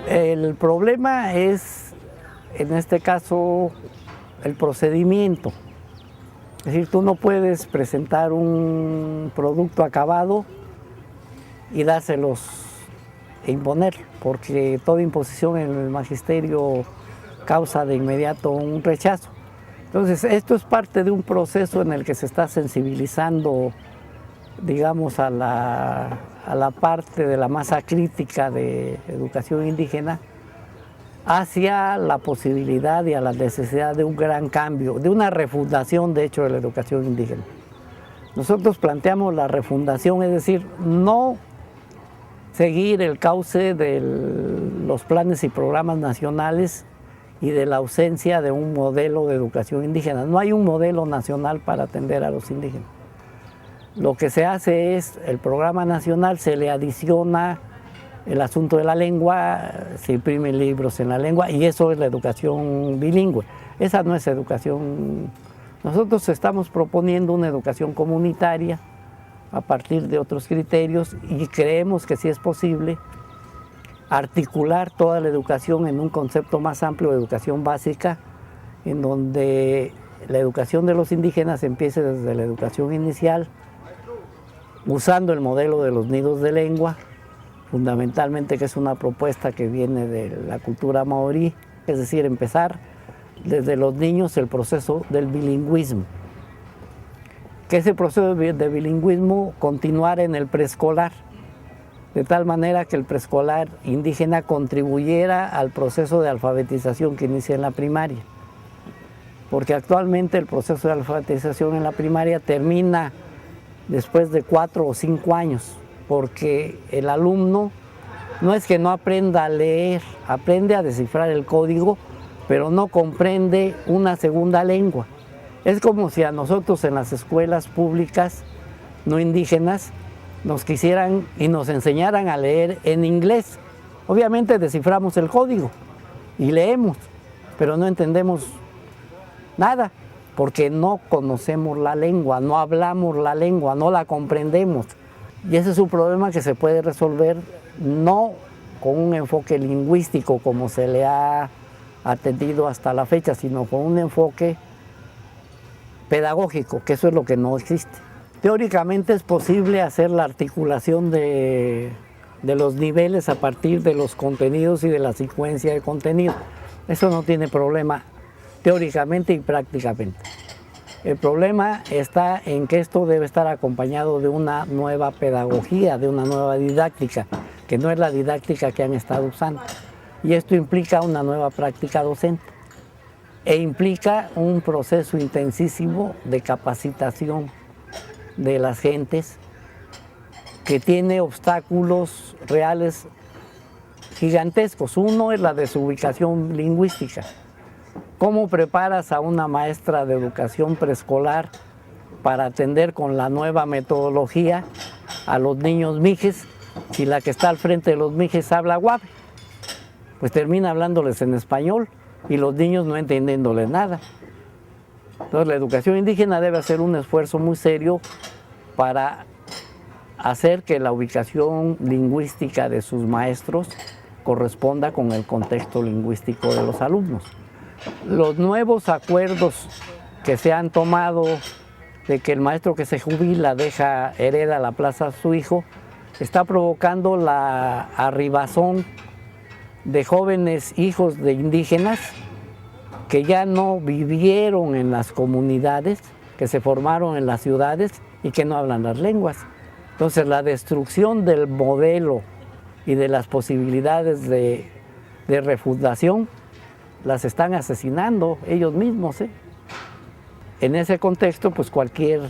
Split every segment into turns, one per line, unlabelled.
El problema es, en este caso, el procedimiento. Es decir, tú no puedes presentar un producto acabado y dárselos e imponer, porque toda imposición en el magisterio causa de inmediato un rechazo. Entonces, esto es parte de un proceso en el que se está sensibilizando, digamos, a la parte de la masa crítica de educación indígena hacia la posibilidad y a la necesidad de un gran cambio, de una refundación, de hecho, de la educación indígena. Nosotros planteamos la refundación, es decir, no seguir el cauce de los planes y programas nacionales y de la ausencia de un modelo de educación indígena. No hay un modelo nacional para atender a los indígenas. Lo que se hace es, el programa nacional se le adiciona el asunto de la lengua, se imprimen libros en la lengua y eso es la educación bilingüe. Esa no es educación. Nosotros estamos proponiendo una educación comunitaria a partir de otros criterios y creemos que sí es posible articular toda la educación en un concepto más amplio de educación básica, en donde la educación de los indígenas empiece desde la educación inicial, usando el modelo de los nidos de lengua, fundamentalmente, que es una propuesta que viene de la cultura maorí, es decir, empezar desde los niños el proceso del bilingüismo. Que ese proceso de bilingüismo continuara en el preescolar, de tal manera que el preescolar indígena contribuyera al proceso de alfabetización que inicia en la primaria. Porque actualmente el proceso de alfabetización en la primaria termina después de 4 o 5 años, porque el alumno no es que no aprenda a leer, aprende a descifrar el código, pero no comprende una segunda lengua. Es como si a nosotros en las escuelas públicas no indígenas nos quisieran y nos enseñaran a leer en inglés. Obviamente desciframos el código y leemos, pero no entendemos nada, porque no conocemos la lengua, no hablamos la lengua, no la comprendemos. Y ese es un problema que se puede resolver no con un enfoque lingüístico como se le ha atendido hasta la fecha, sino con un enfoque pedagógico, que eso es lo que no existe. Teóricamente es posible hacer la articulación de los niveles a partir de los contenidos y de la secuencia de contenido. Eso no tiene problema teóricamente y prácticamente. El problema está en que esto debe estar acompañado de una nueva pedagogía, de una nueva didáctica, que no es la didáctica que han estado usando. Y esto implica una nueva práctica docente e implica un proceso intensísimo de capacitación de las gentes que tiene obstáculos reales gigantescos. Uno es la desubicación lingüística. ¿Cómo preparas a una maestra de educación preescolar para atender con la nueva metodología a los niños mijes si la que está al frente de los mijes habla guave? Pues termina hablándoles en español y los niños no entendiéndoles nada. Entonces la educación indígena debe hacer un esfuerzo muy serio para hacer que la ubicación lingüística de sus maestros corresponda con el contexto lingüístico de los alumnos. Los nuevos acuerdos que se han tomado de que el maestro que se jubila hereda la plaza a su hijo, está provocando la arribazón de jóvenes hijos de indígenas que ya no vivieron en las comunidades, que se formaron en las ciudades y que no hablan las lenguas. Entonces la destrucción del modelo y de las posibilidades de refundación las están asesinando ellos mismos. En ese contexto, pues cualquier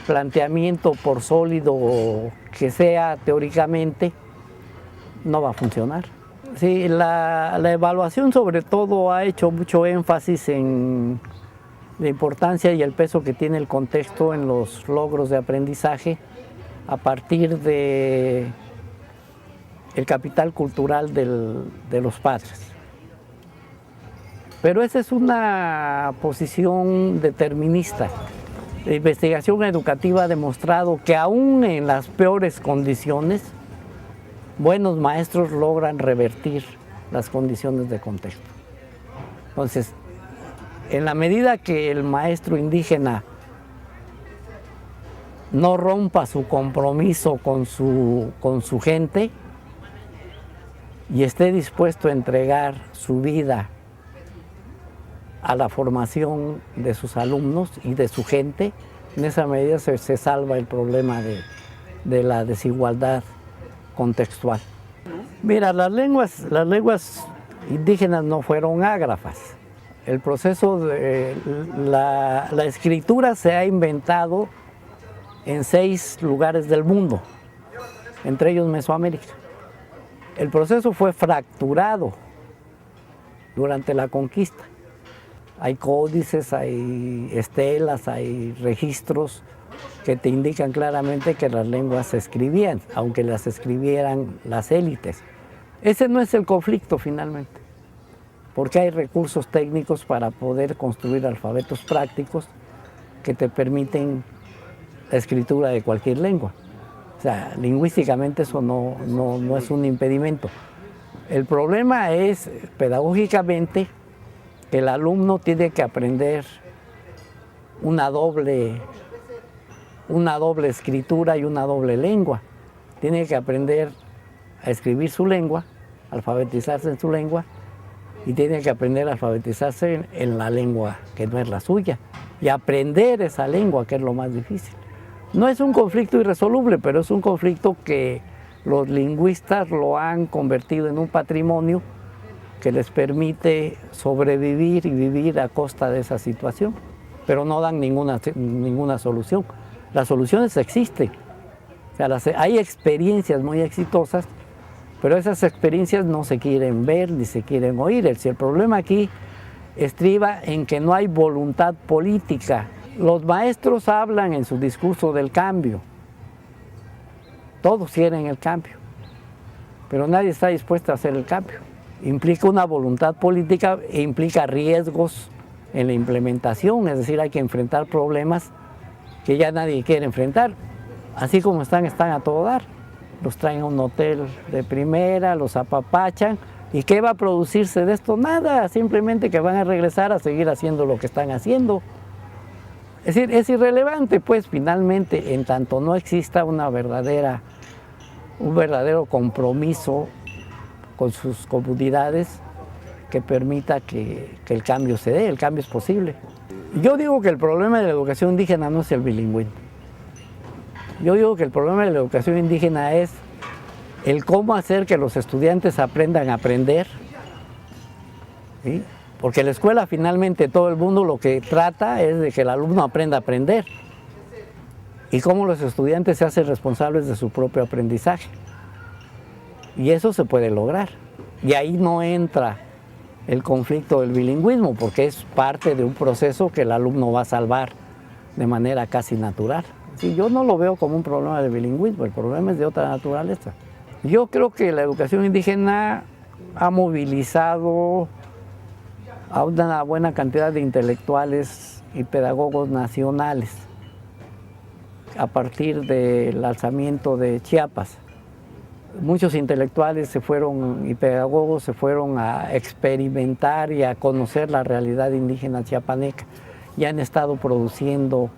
planteamiento, por sólido que sea teóricamente, no va a funcionar. Sí, la evaluación sobre todo ha hecho mucho énfasis en la importancia y el peso que tiene el contexto en los logros de aprendizaje a partir de el capital cultural de los padres. Pero esa es una posición determinista. La investigación educativa ha demostrado que aún en las peores condiciones, buenos maestros logran revertir las condiciones de contexto. Entonces, en la medida que el maestro indígena no rompa su compromiso con su gente y esté dispuesto a entregar su vida a la formación de sus alumnos y de su gente, en esa medida se salva el problema de la desigualdad contextual. Mira, las lenguas indígenas no fueron ágrafas. El proceso de la escritura se ha inventado en 6 lugares del mundo, entre ellos Mesoamérica. El proceso fue fracturado durante la conquista. Hay códices, hay estelas, hay registros que te indican claramente que las lenguas se escribían, aunque las escribieran las élites. Ese no es el conflicto finalmente, porque hay recursos técnicos para poder construir alfabetos prácticos que te permiten la escritura de cualquier lengua. O sea, lingüísticamente eso no es un impedimento. El problema es, pedagógicamente, que el alumno tiene que aprender una doble escritura y una doble lengua. Tiene que aprender a escribir su lengua, alfabetizarse en su lengua, y tiene que aprender a alfabetizarse en la lengua que no es la suya, y aprender esa lengua, que es lo más difícil. No es un conflicto irresoluble, pero es un conflicto que los lingüistas lo han convertido en un patrimonio que les permite sobrevivir y vivir a costa de esa situación, pero no dan ninguna solución. Las soluciones existen. O sea, hay experiencias muy exitosas, pero esas experiencias no se quieren ver ni se quieren oír. El problema aquí estriba en que no hay voluntad política. Los maestros hablan en su discurso del cambio. Todos quieren el cambio, pero nadie está dispuesto a hacer el cambio. Implica una voluntad política e implica riesgos en la implementación, es decir, hay que enfrentar problemas que ya nadie quiere enfrentar. Así como están a todo dar. Los traen a un hotel de primera, los apapachan, ¿y qué va a producirse de esto? Nada, simplemente que van a regresar a seguir haciendo lo que están haciendo. Es decir, es irrelevante, pues, finalmente, en tanto no exista un verdadero compromiso con sus comunidades que permita que el cambio se dé. El cambio es posible. Yo digo que el problema de la educación indígena no es el bilingüismo. Yo digo que el problema de la educación indígena es el cómo hacer que los estudiantes aprendan a aprender, ¿sí? Porque la escuela, finalmente, todo el mundo lo que trata es de que el alumno aprenda a aprender y cómo los estudiantes se hacen responsables de su propio aprendizaje. Y eso se puede lograr. Y ahí no entra el conflicto del bilingüismo, porque es parte de un proceso que el alumno va a salvar de manera casi natural. Sí, yo no lo veo como un problema de bilingüismo, el problema es de otra naturaleza. Yo creo que la educación indígena ha movilizado a una buena cantidad de intelectuales y pedagogos nacionales a partir del alzamiento de Chiapas. Muchos intelectuales y pedagogos se fueron a experimentar y a conocer la realidad indígena chiapaneca y han estado produciendo,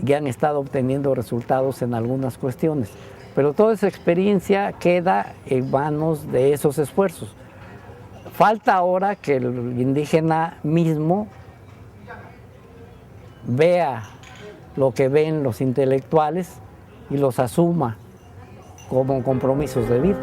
y han estado obteniendo resultados en algunas cuestiones. Pero toda esa experiencia queda en manos de esos esfuerzos. Falta ahora que el indígena mismo vea lo que ven los intelectuales y los asuma como compromisos de vida.